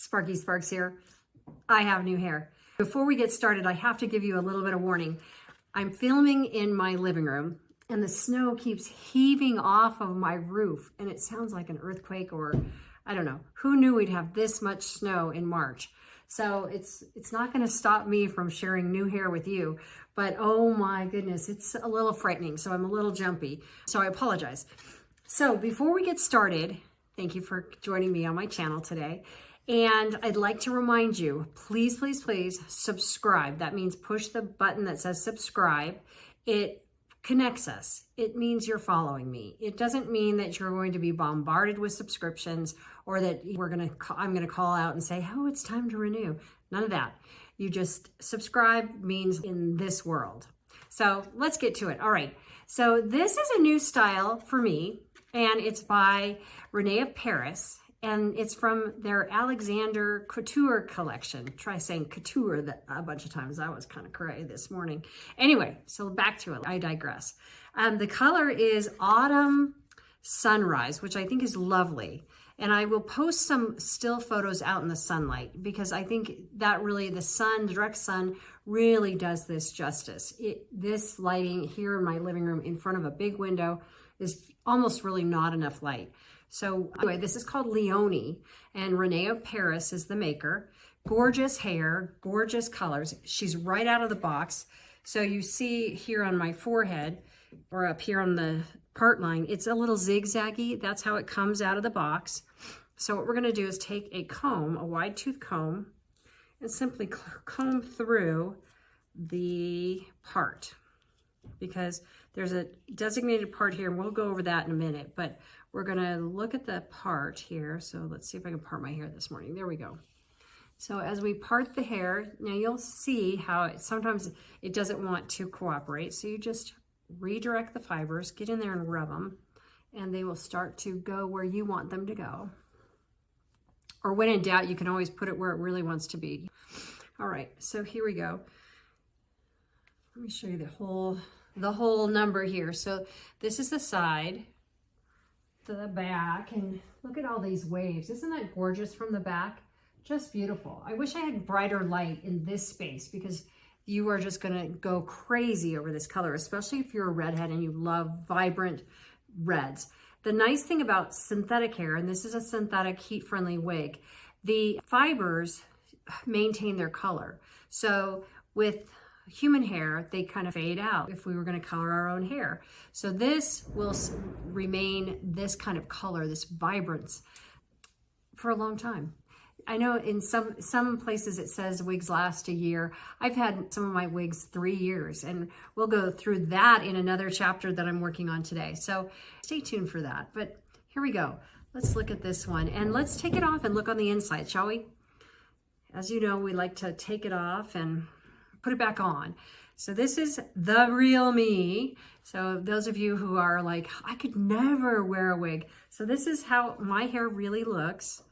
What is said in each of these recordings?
Sparky Sparks here. I have new hair. Before we get started, I have to give you a little bit of warning. I'm filming in my living room and the snow keeps heaving off of my roof and it sounds like an earthquake or I don't know. Who knew we'd have this much snow in March? So it's not going to stop me from sharing new hair with you, but oh my goodness, it's a little frightening. So I'm a little jumpy. So I apologize. So before we get started, thank you for joining me on my channel today. And I'd like to remind you, please, please, please subscribe. That means push the button that says subscribe. It connects us. It means you're following me. It doesn't mean that you're going to be bombarded with subscriptions or that I'm going to call out and say, oh, it's time to renew. None of that. You just subscribe means in this world. So let's get to it. All right. So this is a new style for me and it's by Rene of Paris. And it's from their Alexander Couture collection. Try saying couture a bunch of times. That was kind of cray this morning. Anyway, so back to it. I digress. The color is Autumn Sunrise, which I think is lovely. And I will post some still photos out in the sunlight because I think that really the direct sun really does this justice. This lighting here in my living room in front of a big window is almost really not enough light. So anyway, this is called Leoni and Rene of Paris is the maker. Gorgeous hair, gorgeous colors. She's right out of the box. So you see here on my forehead or up here on the part line, it's a little zigzaggy. That's how it comes out of the box. So what we're gonna do is take a comb, a wide tooth comb, and simply comb through the part because there's a designated part here and we'll go over that in a minute, but we're gonna look at the part here. So let's see if I can part my hair this morning. There we go. So as we part the hair, now you'll see how sometimes it doesn't want to cooperate. So you just redirect the fibers, get in there and rub them, and they will start to go where you want them to go. Or when in doubt, you can always put it where it really wants to be. All right, so here we go. Let me show you the whole number here. So this is the side to the back, and look at all these waves. Isn't that gorgeous from the back? Just beautiful. I wish I had brighter light in this space because you are just gonna go crazy over this color, especially if you're a redhead and you love vibrant reds. The nice thing about synthetic hair, and this is a synthetic heat-friendly wig, the fibers maintain their color. So with human hair, they kind of fade out if we were going to color our own hair. So this will remain this kind of color, this vibrance for a long time. I know in some places it says wigs last a year. I've had some of my wigs 3 years and we'll go through that in another chapter that I'm working on today. So stay tuned for that. But here we go. Let's look at this one and let's take it off and look on the inside, shall we? As you know, we like to take it off and put it back on. So this is the real me. So those of you who are like, I could never wear a wig. So this is how my hair really looks.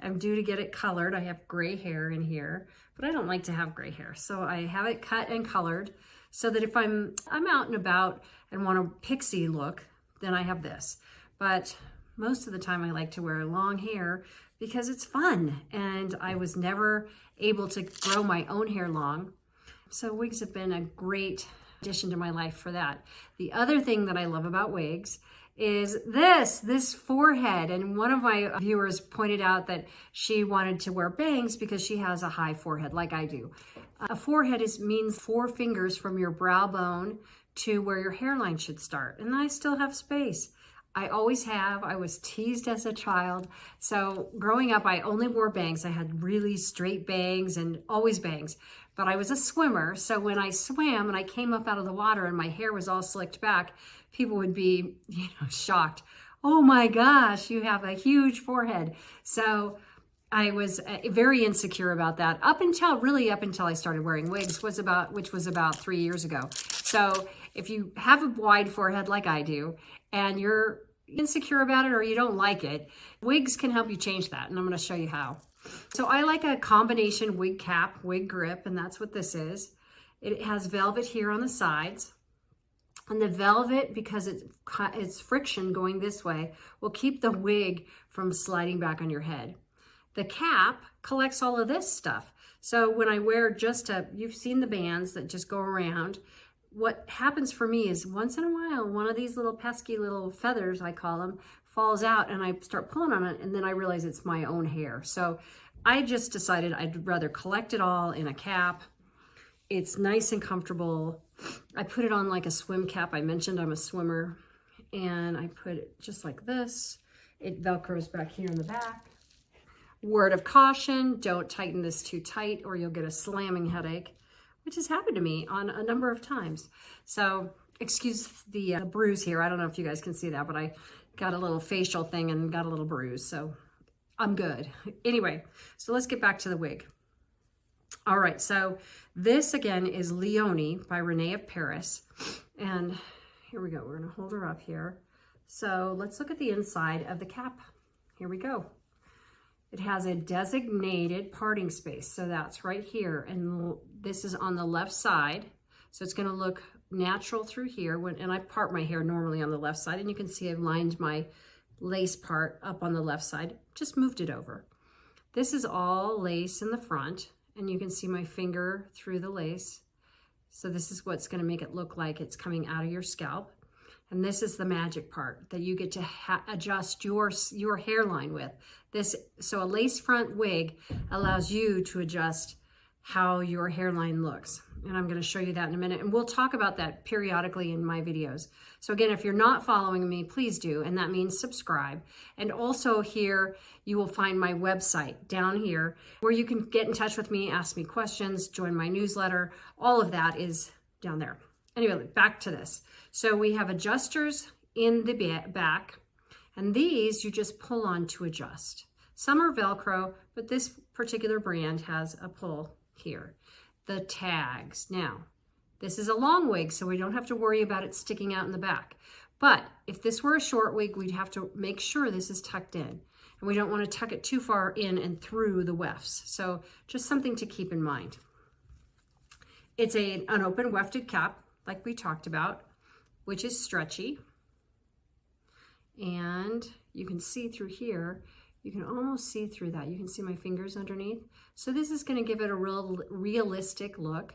I'm due to get it colored. I have gray hair in here, but I don't like to have gray hair. So I have it cut and colored so that if I'm out and about and want a pixie look, then I have this. But most of the time I like to wear long hair because it's fun. And I was never able to grow my own hair long. So wigs have been a great addition to my life for that. The other thing that I love about wigs is this forehead. And one of my viewers pointed out that she wanted to wear bangs because she has a high forehead like I do. A forehead means 4 fingers from your brow bone to where your hairline should start. And I still have space. I always have. I was teased as a child. So growing up, I only wore bangs. I had really straight bangs and always bangs. But I was a swimmer. So when I swam and I came up out of the water and my hair was all slicked back, people would be, shocked. Oh my gosh, you have a huge forehead. So I was very insecure about that up until I started wearing wigs, which was about 3 years ago. So if you have a wide forehead like I do, and you're insecure about it or you don't like it, wigs can help you change that. And I'm going to show you how. So I like a combination wig cap, wig grip, and that's what this is. It has velvet here on the sides. And the velvet, because it's friction going this way, will keep the wig from sliding back on your head. The cap collects all of this stuff. So when I wear just you've seen the bands that just go around. What happens for me is once in a while, one of these little pesky little feathers, I call them, falls out and I start pulling on it and then I realize it's my own hair. So I just decided I'd rather collect it all in a cap. It's nice and comfortable. I put it on like a swim cap. I mentioned I'm a swimmer, and I put it just like this. It Velcros back here in the back. Word of caution, don't tighten this too tight or you'll get a slamming headache, which has happened to me on a number of times. So excuse the bruise here. I don't know if you guys can see that, but I got a little facial thing and got a little bruise, so I'm good. Anyway, so let's get back to the wig. All right, so this again is Leoni by Rene of Paris. And here we go, we're gonna hold her up here. So let's look at the inside of the cap. Here we go. It has a designated parting space. So that's right here. And this is on the left side. So it's gonna look natural through here. And I part my hair normally on the left side. And you can see I've lined my lace part up on the left side, just moved it over. This is all lace in the front. And you can see my finger through the lace. So this is what's gonna make it look like it's coming out of your scalp. And this is the magic part that you get to adjust your hairline with. So a lace front wig allows you to adjust how your hairline looks. And I'm gonna show you that in a minute. And we'll talk about that periodically in my videos. So again, if you're not following me, please do. And that means subscribe. And also here, you will find my website down here where you can get in touch with me, ask me questions, join my newsletter. All of that is down there. Anyway, back to this. So we have adjusters in the back, and these you just pull on to adjust. Some are Velcro, but this particular brand has a pull here. The tags. Now, this is a long wig, so we don't have to worry about it sticking out in the back. But if this were a short wig, we'd have to make sure this is tucked in. And we don't want to tuck it too far in and through the wefts. So just something to keep in mind. It's an open wefted cap, like we talked about, which is stretchy. And you can see through here, you can almost see through that. You can see my fingers underneath. So this is gonna give it a real realistic look,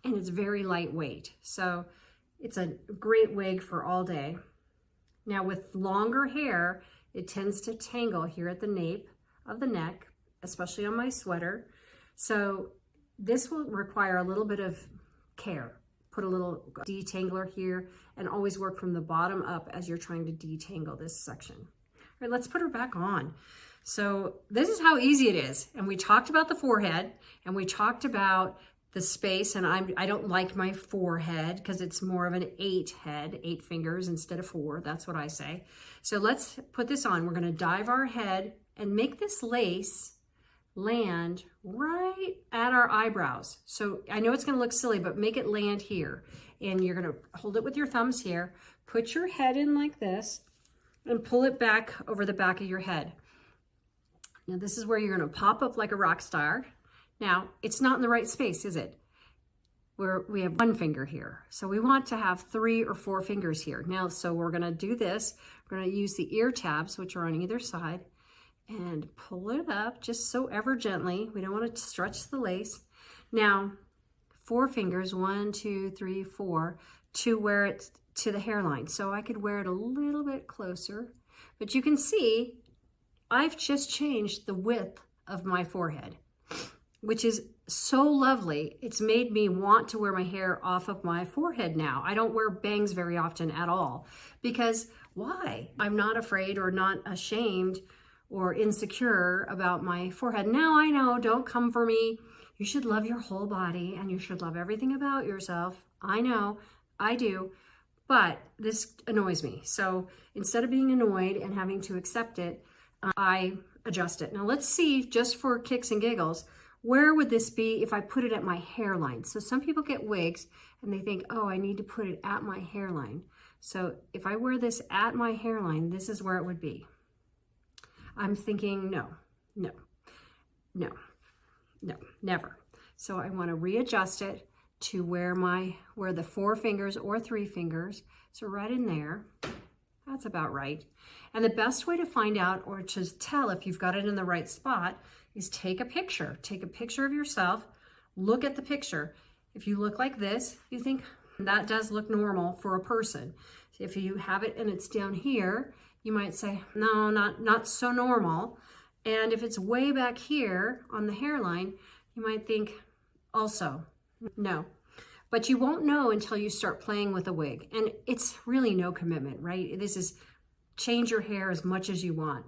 and it's very lightweight. So it's a great wig for all day. Now with longer hair, it tends to tangle here at the nape of the neck, especially on my sweater. So this will require a little bit of care. Put a little detangler here and always work from the bottom up as you're trying to detangle this section. All right, let's put her back on. So this is how easy it is. And we talked about the forehead and we talked about the space, and I don't like my forehead because it's more of an 8 head, 8 fingers instead of 4. That's what I say. So let's put this on. We're gonna dive our head and make this lace land right at our eyebrows. So I know it's gonna look silly, but make it land here. And you're gonna hold it with your thumbs here, put your head in like this, and pull it back over the back of your head. Now this is where you're gonna pop up like a rock star. Now, it's not in the right space, is it? We have 1 finger here. So we want to have 3 or 4 fingers here. Now, so we're gonna do this. We're gonna use the ear tabs, which are on either side, and pull it up just so ever gently. We don't want to stretch the lace. Now, 4 fingers, 1, 2, 3, 4, to wear it to the hairline. So I could wear it a little bit closer, but you can see I've just changed the width of my forehead, which is so lovely. It's made me want to wear my hair off of my forehead now. I don't wear bangs very often at all because why? I'm not afraid or not ashamed or insecure about my forehead. Now I know, don't come for me. You should love your whole body and you should love everything about yourself. I know, I do, but this annoys me. So instead of being annoyed and having to accept it, I adjust it. Now let's see, just for kicks and giggles, where would this be if I put it at my hairline? So some people get wigs and they think, oh, I need to put it at my hairline. So if I wear this at my hairline, this is where it would be. I'm thinking, no, no, no, no, never. So I want to readjust it to where the 4 fingers or 3 fingers, so right in there. That's about right. And the best way to find out or to tell if you've got it in the right spot is take a picture. Take a picture of yourself, look at the picture. If you look like this, you think that does look normal for a person. If you have it and it's down here, you might say, no, not so normal. And if it's way back here on the hairline, you might think also, no. But you won't know until you start playing with a wig. And it's really no commitment, right? This is change your hair as much as you want.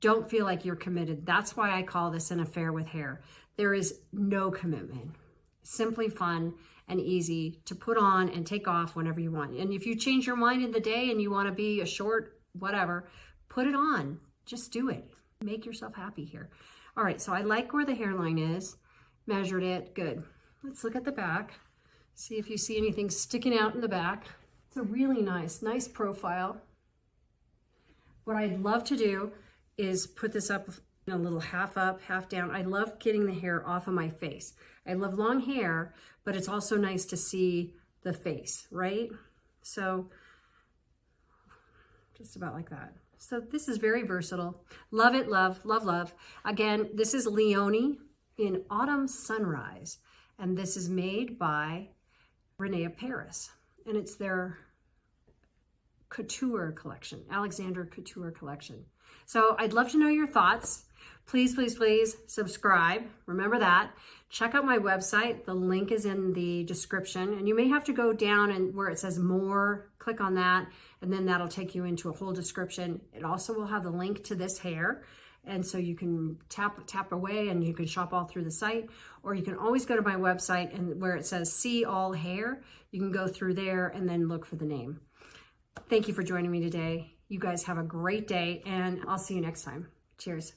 Don't feel like you're committed. That's why I call this an affair with hair. There is no commitment. Simply fun and easy to put on and take off whenever you want. And if you change your mind in the day and you want to be a short, whatever, put it on. Just do it. Make yourself happy here. All right, so I like where the hairline is. Measured it, good. Let's look at the back. See if you see anything sticking out in the back. It's a really nice profile. What I'd love to do is put this up a little half up, half down. I love getting the hair off of my face. I love long hair, but it's also nice to see the face, right? So just about like that. So this is very versatile. Love it, love, love, love. Again, this is Leoni in Autumn Sunrise, and this is made by Rene of Paris, and it's their couture collection, Alexander Couture collection. So I'd love to know your thoughts. Please, please, please subscribe. Remember that. Check out my website. The link is in the description, and you may have to go down and where it says more, click on that, and then that'll take you into a whole description. It also will have the link to this hair. And so you can tap away and you can shop all through the site, or you can always go to my website and where it says see all hair, you can go through there and then look for the name. Thank you for joining me today. You guys have a great day, and I'll see you next time. Cheers.